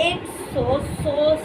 100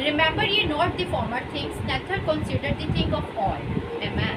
Remember ye not the former things, neither consider the thing of old. Amen.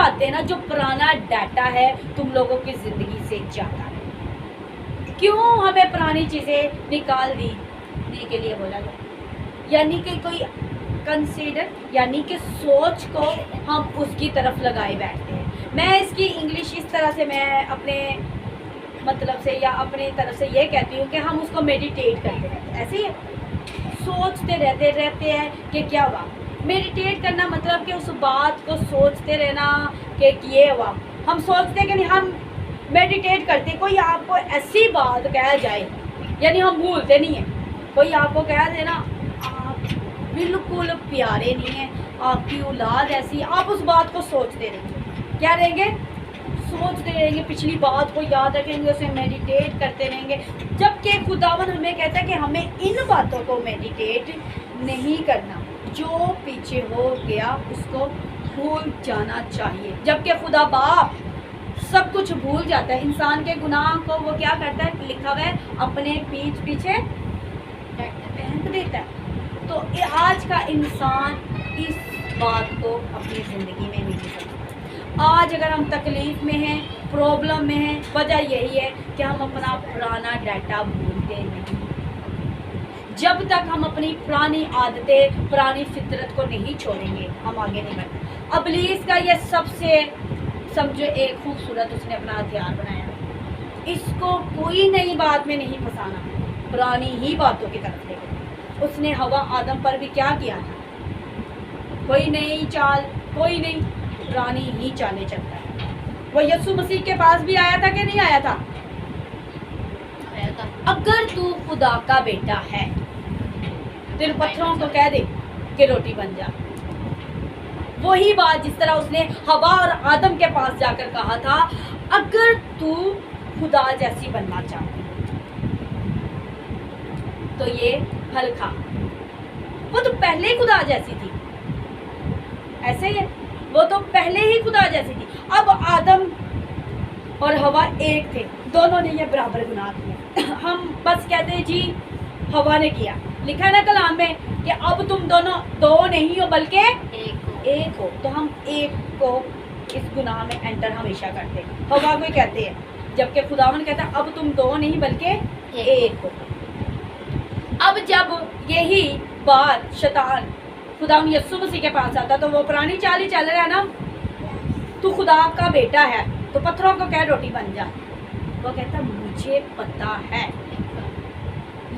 باتیں نا جو پرانا data ہے تم لوگوں کی زندگی سے جاتا ہے. کیوں ہمیں پرانی چیزیں نکال دی کے لیے بولا گیا؟ یعنی کہ کوئی کنسیڈر یعنی کہ سوچ کو ہم اس کی طرف لگائے بیٹھتے ہیں. میں اس کی انگلش اس طرح سے میں اپنے مطلب سے یا اپنی طرف سے یہ کہتی ہوں کہ ہم اس کو میڈیٹیٹ کرتے رہتے ہیں. ایسے ہی سوچتے رہتے ہیں کہ کیا ہوا. میڈیٹیٹ کرنا مطلب کہ اس بات کو سوچتے رہنا کہ یہ ہوا. ہم سوچتے کہ نہیں، ہم میڈیٹیٹ کرتے. کوئی آپ کو ایسی بات کہہ جائے، یعنی ہم بھولتے نہیں ہیں. کوئی آپ کو کہہ دے نا آپ بالکل پیارے نہیں ہیں، آپ کی اولاد ایسی، آپ اس بات کو سوچتے رہیں گے. کیا رہیں گے؟ سوچتے رہیں گے، پچھلی بات کو یاد رکھیں گے، اسے میڈیٹیٹ کرتے رہیں گے. جبکہ خداوند ہمیں کہتا ہے کہ ہمیں ان باتوں کو میڈیٹیٹ نہیں کرنا. جو پیچھے ہو گیا اس کو بھول جانا چاہیے. جبکہ خدا باپ سب کچھ بھول جاتا ہے. انسان کے گناہ کو وہ کیا کرتا ہے؟ لکھا ہوا ہے اپنے پیچھے پھینک دیتا ہے. تو آج کا انسان اس بات کو اپنی زندگی میں نہیں لے سکتا. آج اگر ہم تکلیف میں ہیں، پرابلم میں ہیں، وجہ یہی ہے کہ ہم اپنا پرانا ڈیٹا بھولتے نہیں. جب تک ہم اپنی پرانی عادتیں، پرانی فطرت کو نہیں چھوڑیں گے ہم آگے نہیں بڑھتے. ابلیس کا یہ سب سے سمجھو ایک خوبصورت اس نے اپنا ہتھیار بنایا. اس کو کوئی نئی بات میں نہیں پھنسانا، پرانی ہی باتوں کی طرف لے گئے. اس نے ہوا آدم پر بھی کیا کیا تھا؟ کوئی نئی چال، کوئی نہیں، پرانی ہی چالیں چلتا ہے. وہ یسوع مسیح کے پاس بھی آیا تھا کہ نہیں آیا تھا؟ اگر تو خدا کا بیٹا ہے پھر پتھروں کو کہہ دے کہ روٹی بن جا. وہی بات جس طرح اس نے ہوا اور آدم کے پاس جا کر کہا تھا، اگر تو خدا جیسی بننا چاہتی تو یہ پھل کھا. وہ تو پہلے ہی خدا جیسی تھی. ایسے ہی ہے، وہ تو پہلے ہی خدا جیسی تھی. اب آدم اور ہوا ایک تھے، دونوں نے یہ برابر گناہ کیا. ہم بس کہتے ہیں جی ہوا نے کیا. لکھا ہے نا کلام میں کہ اب تم دونوں دو نہیں ہو بلکہ ایک ہو. تو ہم ایک کو اس گناہ میں انٹر ہمیشہ کرتے ہیں. ہوا کو کہتے ہیں، جبکہ خداوند کہتا ہے اب تم دو نہیں بلکہ ایک ہو. اب جب یہی بات شیطان خداوند یسوع مسیح کے پاس آتا تو وہ پرانی چال ہی چل رہا ہے نا. تو خدا کا بیٹا ہے تو پتھروں کو کہہ روٹی بن جا. وہ کہتا مجھے پتا ہے،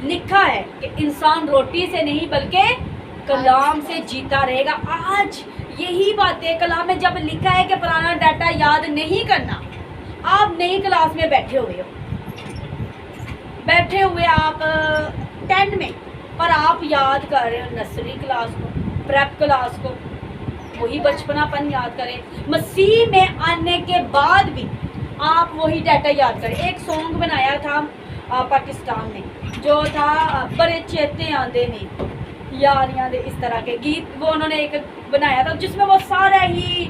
لکھا ہے کہ انسان روٹی سے نہیں بلکہ کلام سے جیتا رہے گا. آج یہی باتیں کلام میں جب لکھا ہے کہ پرانا ڈیٹا یاد نہیں کرنا. آپ نئی کلاس میں بیٹھے ہوئے آپ 10 میں، پر آپ یاد کر رہے ہو نرسری کلاس کو، پریپ کلاس کو. وہی بچپنا پن یاد کریں. مسیح میں آنے کے بعد بھی آپ وہی ڈیٹا یاد کریں. ایک سانگ بنایا تھا پاکستان میں جو تھا بڑے چیتے آندے نے یاریاں دے، اس طرح کے گیت وہ انہوں نے ایک بنایا تھا جس میں وہ سارا ہی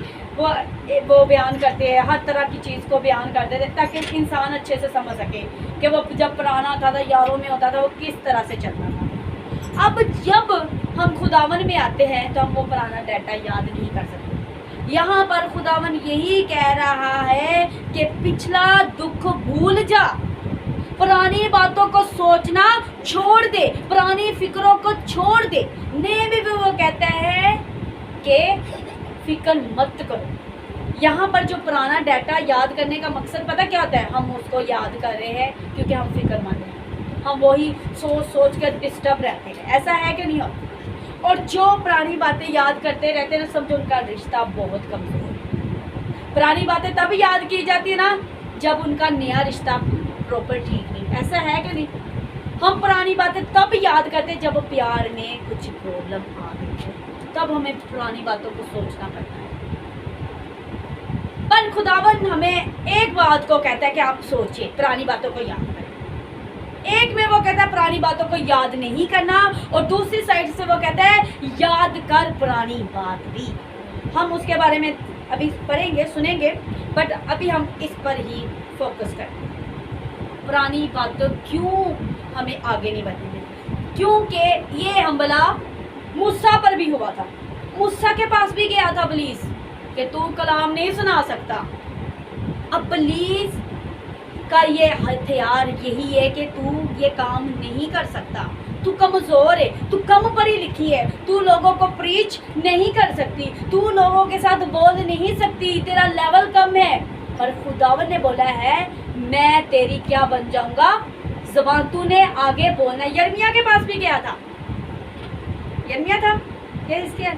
وہ بیان کرتے ہیں، ہر طرح کی چیز کو بیان کرتے تھے تاکہ انسان اچھے سے سمجھ سکے کہ وہ جب پرانا تھا یاروں میں ہوتا تھا وہ کس طرح سے چلتا تھا. اب جب ہم خداون میں آتے ہیں تو ہم وہ پرانا ڈیٹا یاد نہیں کر سکتے. یہاں پر خداون یہی کہہ رہا ہے کہ پچھلا دکھ بھول جا، پرانی باتوں کو سوچنا چھوڑ دے، پرانی فکروں کو چھوڑ دے. نئے میں بھی وہ کہتا ہے کہ فکر مت کرو. یہاں پر جو پرانا ڈیٹا یاد کرنے کا مقصد پتہ کیا ہوتا ہے؟ ہم اس کو یاد کر رہے ہیں کیونکہ ہم فکر مند ہیں، ہم وہی سوچ کر ڈسٹرب رہتے ہیں. ایسا ہے کہ نہیں ہوتا؟ اور جو پرانی باتیں یاد کرتے رہتے ہیں سمجھو ان کا رشتہ بہت کمزور ہے. پرانی باتیں تب یاد کی جاتی ہیں نا جب ان کا نیا رشتہ پراپر ٹھیک نہیں. ایسا ہے کہ نہیں؟ ہم پرانی باتیں تب یاد کرتے جب پیار میں کچھ پرابلم آ گئی ہے، تب ہمیں پرانی باتوں کو سوچنا پڑتا ہے. پر خداوند ہمیں ایک بات کو کہتا ہے کہ آپ سوچئے، پرانی باتوں کو یاد کریں. ایک میں وہ کہتا ہے پرانی باتوں کو یاد نہیں کرنا، اور دوسری سائڈ سے وہ کہتا ہے یاد کر پرانی بات بھی. ہم اس کے بارے میں ابھی پڑھیں گے، سنیں گے، بٹ ابھی ہم اس پر ہی فوکس کرتے ہیں. پرانی باتوں کیوں ہمیں آگے نہیں بڑھنے دیتی؟ کیونکہ یہ حملہ موسیٰ پر بھی ہوا تھا. موسیٰ کے پاس بھی گیا تھا ابلیس کہ تو کلام نہیں سنا سکتا. ابلیس کا یہ ہتھیار یہی ہے کہ تو یہ کام نہیں کر سکتا, تو کمزور ہے, تو کم پڑھی لکھی ہے, تو لوگوں کو پریچ نہیں کر سکتی, تو لوگوں کے ساتھ بول نہیں سکتی, تیرا لیول کم ہے. پر خداوند نے بولا ہے میں تیری کیا بن جاؤں گا, زبان, تو نے آگے بولنا. یرمیا کے پاس بھی گیا تھا, یرمیا تھا کیا اس کے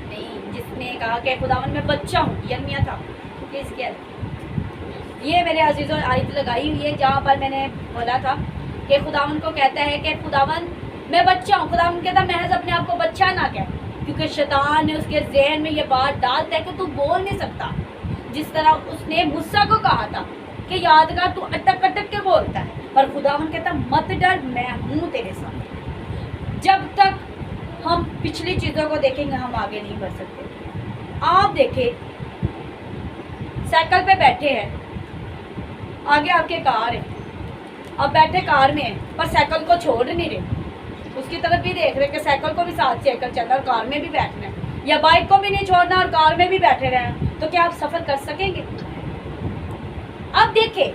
نہیں, جس نے کہا کہ خداوند میں بچہ ہوں, یرمیا تھا اس کے. یہ میرے عزیزوں آیت لگائی ہوئی ہے جہاں پر میں نے بولا تھا کہ خداوند کو کہتا ہے کہ خداوند میں بچہ ہوں. خداوند کہتا محض اپنے آپ کو بچہ نہ کہہ, کیونکہ شیطان نے اس کے ذہن میں یہ بات ڈالتا ہے کہ تو بول نہیں سکتا. جس طرح اس نے موسیٰ کو کہا تھا کہ یاد کر تو اٹک اٹک کے بولتا ہے, پر خداوند کہتا مت ڈر, میں ہوں تیرے ساتھ. جب تک ہم پچھلی چیزوں کو دیکھیں گے ہم آگے نہیں بڑھ سکتے. آپ دیکھیں سائیکل پہ بیٹھے ہیں, آگے آپ کے کار ہے, آپ بیٹھے کار میں ہیں پر سائیکل کو چھوڑ نہیں رہے, اس کی طرف بھی دیکھ رہے کہ سائیکل کو بھی ساتھ چل کر چلنا اور کار میں بھی بیٹھنا ہے, یا بائک کو بھی نہیں چھوڑنا اور کار میں بھی بیٹھے رہے, تو کیا آپ سفر کر سکیں گے؟ اب دیکھیں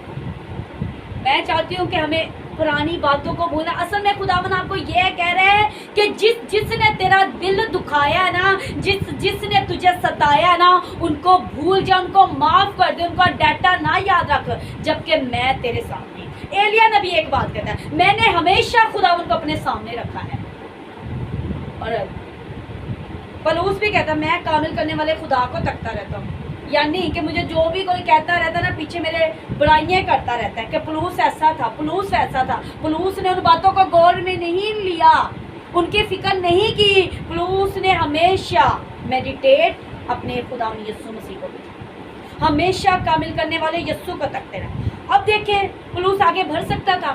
میں چاہتی ہوں کہ ہمیں پرانی باتوں کو بھولنا. اصل میں خداوند آپ کو یہ کہہ رہے ہیں کہ جس نے تیرا دل دکھایا ہے نا, جس نے تجھے ستایا ہے نا, ان کو بھول جا, ان کو معاف کر دے, ان کا ڈیٹا نہ یاد رکھ, جبکہ میں تیرے سامنے. ایلیا نبی ایک بات کہتا ہے میں نے ہمیشہ خداوند کو اپنے سامنے رکھا ہے. اور پلوس بھی کہتا میں کامل کرنے والے خدا کو تکتا رہتا ہوں, یعنی کہ مجھے جو بھی کوئی کہتا رہتا نا پیچھے میرے برائیاں کرتا رہتا ہے کہ پلوس ایسا تھا, پلوس ایسا تھا. پلوس نے ان باتوں کو غور میں نہیں لیا, ان کی فکر نہیں کی. پلوس نے ہمیشہ میڈیٹیٹ اپنے خدا یسوع مسیح کو, ہمیشہ کامل کرنے والے یسوع کو تکتے رہے. اب دیکھیں پلوس آگے بڑھ سکتا تھا.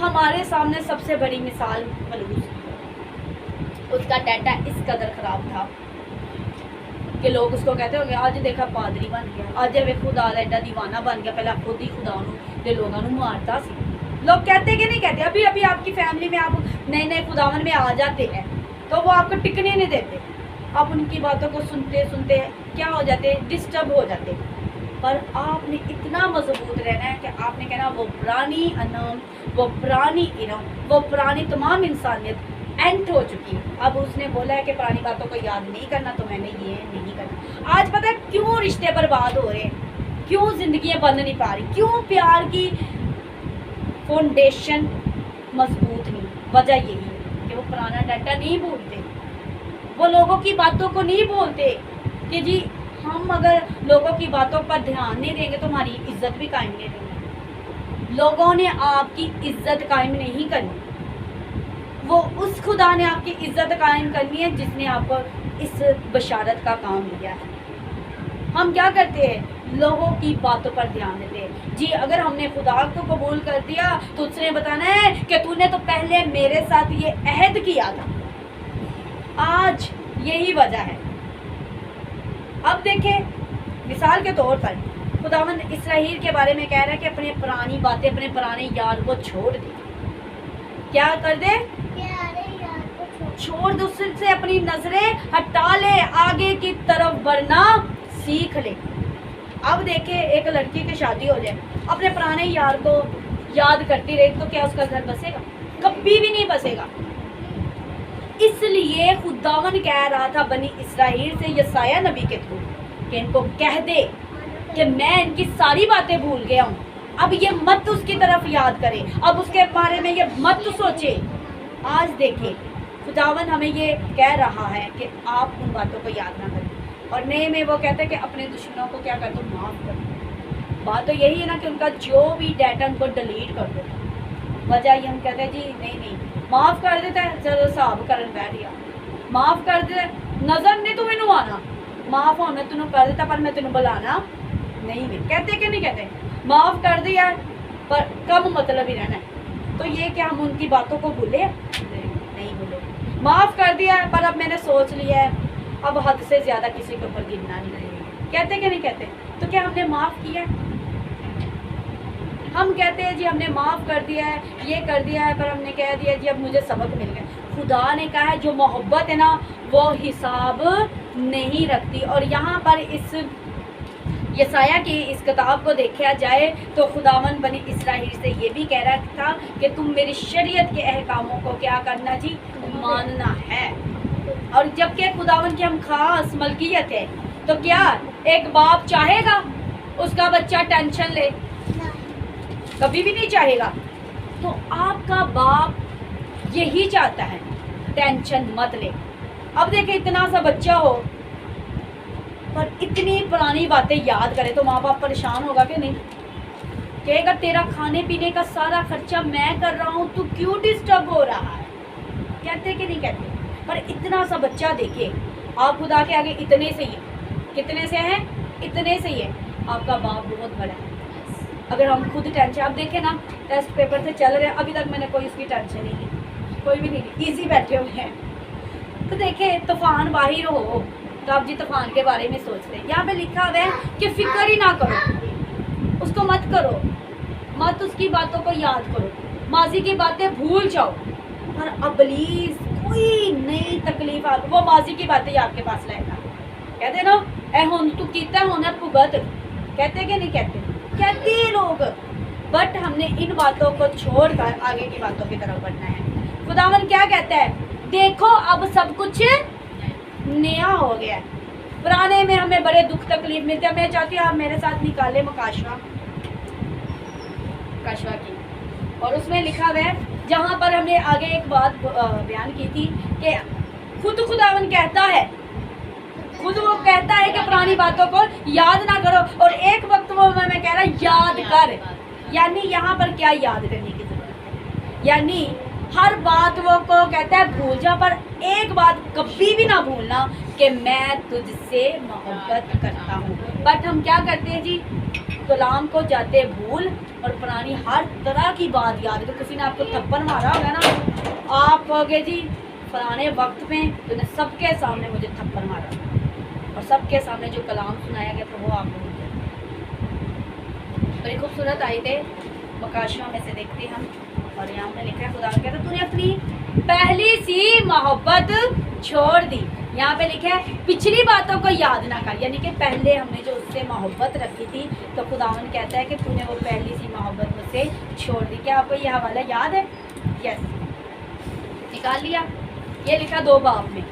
ہمارے سامنے سب سے بڑی مثال پلوس, اس کا ڈیٹا اس قدر خراب تھا کہ لوگ اس کو کہتے ہوں گے آج دیکھا پادری بن گیا, آج خدا ایڈا دیوانہ بن گیا, پہلے خود ہی خدا دے لوگوں مارتا سی. لوگ کہتے کہ نہیں کہتے, ابھی آپ کی فیملی میں آپ نئے نئے خداون میں آ جاتے ہیں تو وہ آپ کو ٹکنے نہیں دیتے, آپ ان کی باتوں کو سنتے سنتے کیا ہو جاتے, ڈسٹرب ہو جاتے. پر آپ نے اتنا مضبوط رہنا ہے کہ آپ نے کہنا وہ پرانی انعام, وہ پرانی ارم, وہ پرانی تمام انسانیت اینڈ ہو چکی ہے. اب اس نے بولا ہے کہ پرانی باتوں کو یاد نہیں کرنا, تو میں نے یہ نہیں کرنا. آج پتہ ہے کیوں رشتے برباد ہو رہے ہیں, کیوں زندگیاں بن نہیں پا رہی, کیوں پیار کی فاؤنڈیشن مضبوط نہیں. وجہ یہی ہے کہ وہ پرانا ڈاٹا نہیں بھولتے, وہ لوگوں کی باتوں کو نہیں بولتے کہ جی ہم اگر لوگوں کی باتوں پر دھیان نہیں دیں گے تو ہماری عزت بھی قائم نہیں رہے گی. لوگوں نے آپ کی عزت قائم نہیں کرنی, وہ اس خدا نے آپ کی عزت قائم کرنی ہے جس نے آپ کو اس بشارت کا کام دیا ہے. ہم کیا کرتے ہیں, لوگوں کی باتوں پر دھیان دیتے ہیں. جی اگر ہم نے خدا کو قبول کر دیا تو اس نے بتانا ہے کہ تو نے تو پہلے میرے ساتھ یہ عہد کیا تھا. آج یہی وجہ ہے. اب دیکھیں مثال کے طور پر خداوند اسرائیل کے بارے میں کہہ رہا ہے کہ اپنے پرانی باتیں, اپنے پرانے یار کو چھوڑ دے. کیا کر دے, چھوڑ دے, اس سے اپنی نظریں ہٹا لے, آگے کی طرف بڑھنا سیکھ لے. اب دیکھیں ایک لڑکی کی شادی ہو جائے, اپنے پرانے یار کو یاد کرتی رہے تو کیا اس کا گھر بسے گا؟ کبھی بھی نہیں بسے گا. اس لیے خداوند کہہ رہا تھا بنی اسرائیل سے یسایہ نبی کے تھرو کہ ان کو کہہ دے کہ میں ان کی ساری باتیں بھول گیا ہوں, اب یہ مت اس کی طرف یاد کرے, اب اس کے بارے میں یہ مت سوچے. آج دیکھیں خداوند ہمیں یہ کہہ رہا ہے کہ آپ ان باتوں کو یاد نہ کریں, اور نئے میں وہ کہتے ہیں کہ اپنے دشمنوں کو کیا کر دو, معاف کر دو. بات تو یہی ہے نا کہ ان کا جو بھی ڈیٹا ان کو ڈیلیٹ کر دو. وجہ یہ ہم کہتے ہیں جی نہیں معاف کر دیتا ہے, چلو صاحب کرن بیٹھ گیا, معاف کر دے, نظر نہیں تو مینوں آنا, معاف ہونا تینوں کر دیتا پر میں تینوں بلانا نہیں. میں کہتے کہ نہیں کہتے معاف کر دیا پر کم مطلب ہی رہنا ہے. تو یہ کہ ہم ان کی باتوں کو بھولے نہیں بھولے. معاف کر دیا پر اب میں نے سوچ لیا ہے اب حد سے زیادہ کسی کے اوپر گرنا نہیں رہے. کہتے کہ نہیں کہتے؟ تو کیا ہم نے معاف کیا ہے؟ ہم کہتے ہیں جی ہم نے معاف کر دیا ہے, یہ کر دیا ہے, پر ہم نے کہہ دیا جی اب مجھے سبق مل گیا. خدا نے کہا ہے جو محبت ہے نا وہ حساب نہیں رکھتی. اور یہاں پر اس یسایہ کی اس کتاب کو دیکھا جائے تو خداوند بنی اسرائیل سے یہ بھی کہہ رہا تھا کہ تم میری شریعت کے احکاموں کو کیا کرنا جی؟ ماننا ہے. اور جبکہ خداوند کی ہم خاص ملکیت ہے تو کیا ایک باپ چاہے گا اس کا بچہ ٹینشن لے؟ کبھی بھی نہیں چاہے گا. تو آپ کا باپ یہی چاہتا ہے ٹینشن مت لے. اب دیکھیں اتنا سا بچہ ہو پر اتنی پرانی باتیں یاد کرے تو ماں باپ پریشان ہوگا کہ نہیں؟ کہے گا تیرا کھانے پینے کا سارا خرچہ میں کر رہا ہوں تو کیوں ڈسٹرب ہو رہا ہے؟ کہتے کہ نہیں کہتے؟ پر اتنا سا بچہ دیکھے آپ خدا کے آگے اتنے سے ہی ہیں. کتنے سے ہیں؟ اتنے سے ہی ہے. آپ کا باپ بہت بڑا ہے. اگر ہم خود ٹینشن آپ دیکھیں نا ٹیسٹ پیپر سے چل رہے ہیں ابھی تک میں نے کوئی اس کی ٹینشن نہیں لی, کوئی بھی نہیں لی, ایزی بیٹھے ہوئے ہیں. تو دیکھیں طوفان باہر ہو تو آپ جی طوفان کے بارے میں سوچتے ہیں. یہاں پہ لکھا ہوا ہے کہ فکر ہی نہ کرو, اس کو مت کرو, مت اس کی باتوں کو یاد کرو, ماضی کی باتیں بھول جاؤ. اور ابلیس کوئی نئی تکلیف وہ ماضی کی باتیں آپ کے پاس لائے گا. کہتے نا اے ہون تو کیتا ہونا بھگت, کہتے کہ نہیں کہتے؟ کہتے ہیں لوگ. بٹ ہم نے ان باتوں کو چھوڑ کر آگے کی باتوں کی طرف بڑھنا ہے. خداوند کیا کہتا ہے؟ دیکھو اب سب کچھ نیا ہو گیا ہے. پرانے میں ہمیں بڑے دکھ تکلیف ملتے ہیں. میں چاہتی ہوں آپ میرے ساتھ نکالے مکاشوا کی, اور اس میں لکھا ہوا ہے جہاں پر ہم نے آگے ایک بات بیان کی تھی کہ خود خداوند کہتا ہے, خود وہ کہتا ہے کہ پرانی باتوں کو یاد نہ کرو, اور ایک وقت وہ میں کہہ رہا یاد کر. یعنی یہاں پر کیا یاد کرنے کی ضرورت ہے؟ یعنی ہر بات وہ کو کہتا ہے بھول جا, پر ایک بات کبھی بھی نہ بھولنا کہ میں تجھ سے محبت کرتا ہوں. بٹ ہم کیا کرتے ہیں جی؟ کلام کو جاتے بھول اور پرانی ہر طرح کی بات یاد. تو کسی نے آپ کو تھپڑ مارا ہوگا نا, آپ کہوگے جی فلانے وقت میں تو نے سب کے سامنے مجھے تھپڑ مارا اور سب کے سامنے جو کلام سنایا گیا تو وہ آپ کو بڑی خوبصورت آئی تھے مکاشوا میں سے دیکھتے ہم. اور یہاں پہ لکھا ہے خدا کہتا تو نے اپنی پہلی سی محبت چھوڑ دی. یہاں پہ لکھا ہے پچھلی باتوں کو یاد نہ کر, یعنی کہ پہلے ہم نے جو اس سے محبت رکھی تھی تو خداوند کہتا ہے کہ تو نے وہ پہلی سی محبت مجھ سے چھوڑ دی. کیا آپ کو یہ حوالہ یاد ہے؟ یس, نکال لیا. یہ لکھا 2 باب میں,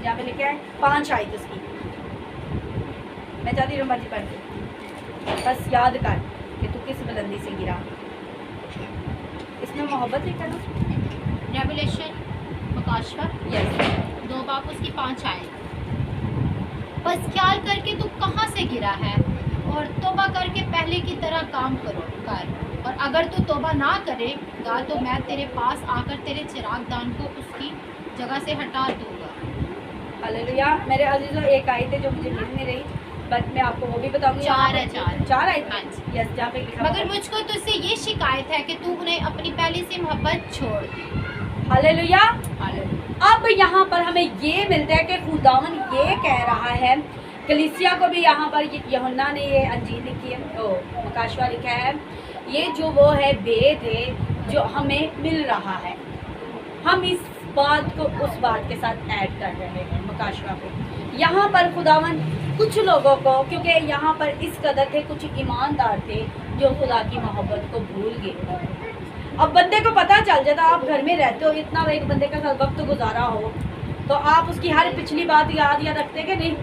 یہاں پہ لکھا ہے 5 آیت اس کی. میں چاہتی ہوں مرضی پڑھ دوں, بس یاد کر کہ تو کس بلندی سے گرا. اس میں محبت لکھا نا ریولیشن مکاشوا یس 2 باب اس کی 5 آئے. بس خیال کر کے تو کہاں سے گرا ہے اور توبہ کر کے پہلے کی طرح کام کر, اور اگر تو توبہ نہ کرے گا تو میں تیرے پاس آ کر تیرے چراغ دان کو اس کی جگہ سے ہٹا دوں گا. ہلیلویا. میرے عزیزوں ایک آیت ہے جو مجھے مل نہیں رہی, بٹ میں آپ کو وہ بھی بتاؤں گی. 4 آیت ہاں جی. یس, جہاں پہ لکھا مگر مجھ کو تجھ سے یہ شکایت ہے کہ تو نے اپنی پہلی سی محبت چھوڑ دی. ہلیلویا. اب یہاں پر ہمیں یہ ملتا ہے کہ خداوند یہ کہہ رہا ہے کلیسیا کو بھی. یہاں پر یوحنا نے یہ انجیل لکھی ہے, مکاشوا لکھا ہے, یہ جو وہ ہے بید ہے جو ہمیں مل رہا ہے, ہم اس بات کو اس بات کے ساتھ ایڈ کر رہے ہیں مکاشوا کو. یہاں پر خداوند کچھ لوگوں کو, کیونکہ یہاں پر اس قدر تھے کچھ ایماندار تھے جو خدا کی محبت کو بھول گئے. اب بندے کو پتہ چل جاتا, آپ گھر میں رہتے ہو, اتنا ایک بندے کے ساتھ وقت گزارا ہو تو آپ اس کی ہر پچھلی بات یاد رکھتے کہ نہیں؟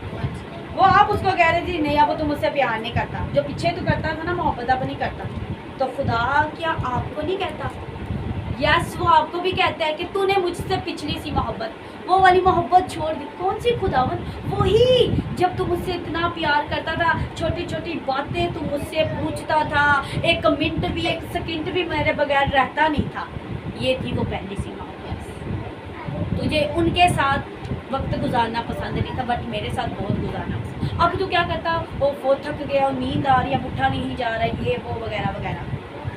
وہ آپ اس کو کہہ رہے تھے نہیں اب تو مجھ سے پیار نہیں کرتا, جو پیچھے تو کرتا تھا نا محبت اب نہیں کرتا. تو خدا کیا آپ کو نہیں کہتا؟ یس, وہ آپ کو بھی کہتا ہے کہ تو نے مجھ سے پچھلی سی محبت وہ والی محبت چھوڑ دی. کون سی خداوند؟ وہی جب تو مجھ سے اتنا پیار کرتا تھا, چھوٹی چھوٹی باتیں تو مجھ سے پوچھتا تھا, ایک منٹ بھی ایک سیکنڈ بھی میرے بغیر رہتا نہیں تھا. یہ تھی وہ پہلی سی محبت. تجھے ان کے ساتھ وقت گزارنا پسند نہیں تھا بٹ میرے ساتھ بہت گزارنا پسند. اب تو کیا کرتا, وہ تھک گیا, نیند آ رہی ہے, اٹھا نہیں جا رہا, یہ وہ وغیرہ وغیرہ.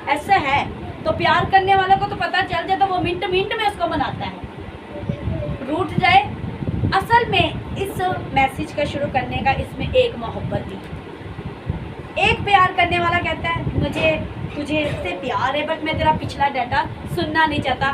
ایسا ہے تو پیار کرنے والوں کو تو پتہ چل جاتا, وہ منٹ منٹ میں اس کو مناتا ہے, روٹ جائے. اصل میں اس میسیج کا شروع کرنے کا اس میں ایک محبت تھی. ایک پیار کرنے والا کہتا ہے مجھے تجھے سے پیار ہے بٹ میں تیرا پچھلا ڈیٹا سننا نہیں چاہتا,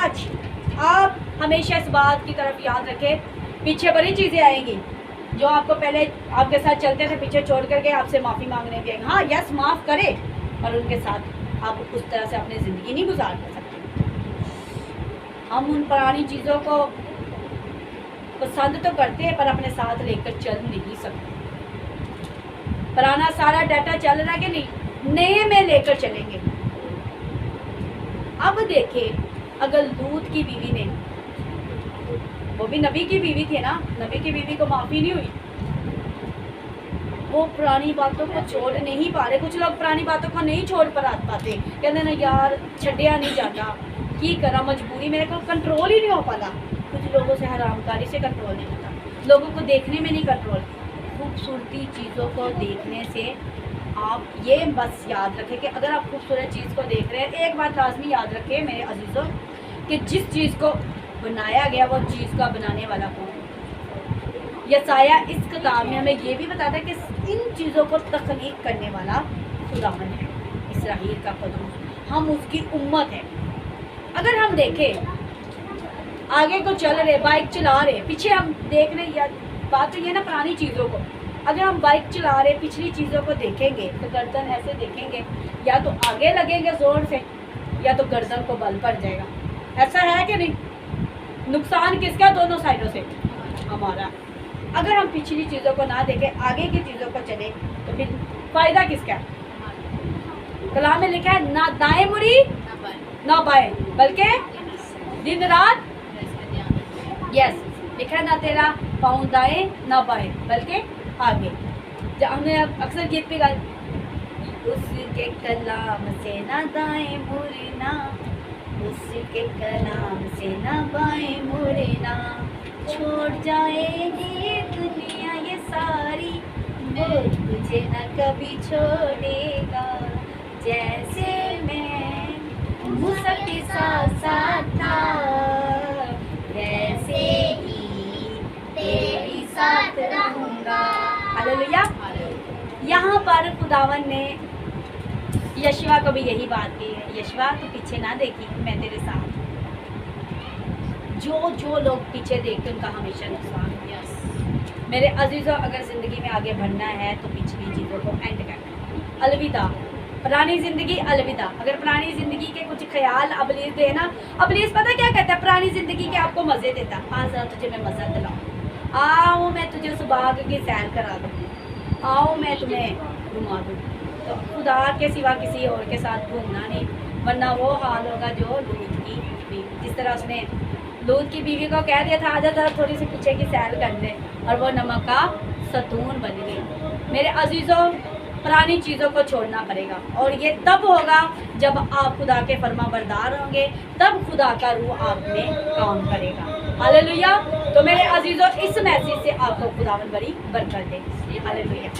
آج آپ ہمیشہ اس بات کی طرف یاد رکھیں، پیچھے بڑی چیزیں آئیں گی جو آپ کو پہلے آپ کے ساتھ چلتے تھے پیچھے چھوڑ کر کے آپ سے معافی مانگنے بھی آئیں گے. ہاں یس معاف کرے، پر ان کے ساتھ آپ اس طرح سے اپنی زندگی نہیں گزار کر سکتے. ہم ان پرانی چیزوں کو پسند تو کرتے ہیں پر اپنے ساتھ لے کر چل نہیں سکتے. پرانا سارا ڈاٹا چل رہا ہے کہ نہیں، نئے میں لے کر چلیں گے. اب دیکھیں اگر لوط کی بیوی نے، وہ بھی نبی کی بیوی تھی نا، نبی کی بیوی کو معافی نہیں ہوئی، وہ پرانی باتوں کو چھوڑ نہیں پا رہے. کچھ لوگ پرانی باتوں کو نہیں چھوڑ پاتے، کہتے نا یار چھڈیا نہیں جاتا، کی کرا مجبوری، میرے کو کنٹرول ہی نہیں ہو پاتا. کچھ لوگوں سے حرام کاری سے کنٹرول نہیں ہوتا، لوگوں کو دیکھنے میں نہیں کنٹرول. خوبصورتی چیزوں کو دیکھنے سے آپ یہ بس یاد رکھیں کہ اگر آپ خوبصورت چیز کو دیکھ رہے ہیں، ایک بات لازمی یاد رکھیں میرے عزیزوں کہ جس چیز کو بنایا گیا وہ چیز کا بنانے والا کون ہے. یسایہ اس کتاب میں ہمیں یہ بھی بتاتا ہے کہ ان چیزوں کو تخلیق کرنے والا خداوند ہے، اسرائیل کا قدوس، ہم اس کی امت ہے. اگر ہم دیکھیں آگے کو چل رہے، بائک چلا رہے، پیچھے ہم دیکھ رہے، یا بات تو یہ نا پرانی چیزوں کو، اگر ہم بائک چلا رہے پچھلی چیزوں کو دیکھیں گے تو گردن ایسے دیکھیں گے، یا تو آگے لگیں گے زور سے یا تو گردن کو بل پڑ جائے گا. ایسا ہے کہ نہیں؟ نقصان کس کا؟ دونوں سائڈوں سے ہمارا. اگر ہم پچھلی چیزوں کو نہ دیکھیں، آگے کی چیزوں کو چلیں تو پھر فائدہ کس کا ہے؟ کلام میں لکھا ہے نہ دائیں مڑی نہ بائیں بلکہ دن رات. یس لکھا ہے نہ تیرا پاؤں دائیں نہ بائیں بلکہ آگے. جب ہم نے اکثر گیت پہ گائی، اس کے کلام سے نہ دائیں مڑنا، اس کے کلام سے نہ بائیں مڑنا، چھوڑ جائے گی یہ دنیا یہ ساری، وہ تجھے نہ کبھی چھوڑے گا. جیسے میں موسیٰ کے ساتھ ساتھ تھا ویسے ہی تیرے ساتھ رہوں گا. ہاللیلویا. یہاں پر خداوند نے یشوا کو بھی یہی بات کی ہے، یشوا تو پیچھے نہ دیکھی، میں تیرے ساتھ. جو لوگ پیچھے دیکھتے ان کا ہمیشہ نقصان ہو. میرے عزیزوں اگر زندگی میں آگے بڑھنا ہے تو پچھلی چیزوں کو اینڈ کرنا ہے. الوداع پرانی زندگی، الوداع. اگر پرانی زندگی کے کچھ خیال ابلیس دے نا، ابلیس پتہ کیا کہتا ہے؟ پرانی زندگی کے آپ کو مزے دیتا، آ ذرا تجھے میں مزہ دلاؤں، آؤ میں تجھے اس باغ کی سیر کرا دوں، آؤ میں تمہیں گھما دوں. تو خدا کے سوا کسی اور کے ساتھ گھومنا نہیں، ورنہ وہ حال ہوگا جو لوط کی بیوی، جس طرح اس نے لوط کی بیوی کو کہہ دیا تھا آجا ذرا تھوڑی سی پیچھے کی سیر کر لے، اور وہ نمک کا ستون بن گئی. میرے عزیزوں پرانی چیزوں کو چھوڑنا پڑے گا، اور یہ تب ہوگا جب آپ خدا کے فرما بردار ہوں گے، تب خدا کا روح آپ میں کام کرے گا. ہاللیلویا. تو میرے عزیزوں اس میسیج سے آپ کو خداوند بڑی برکت دے. ہاللیلویا.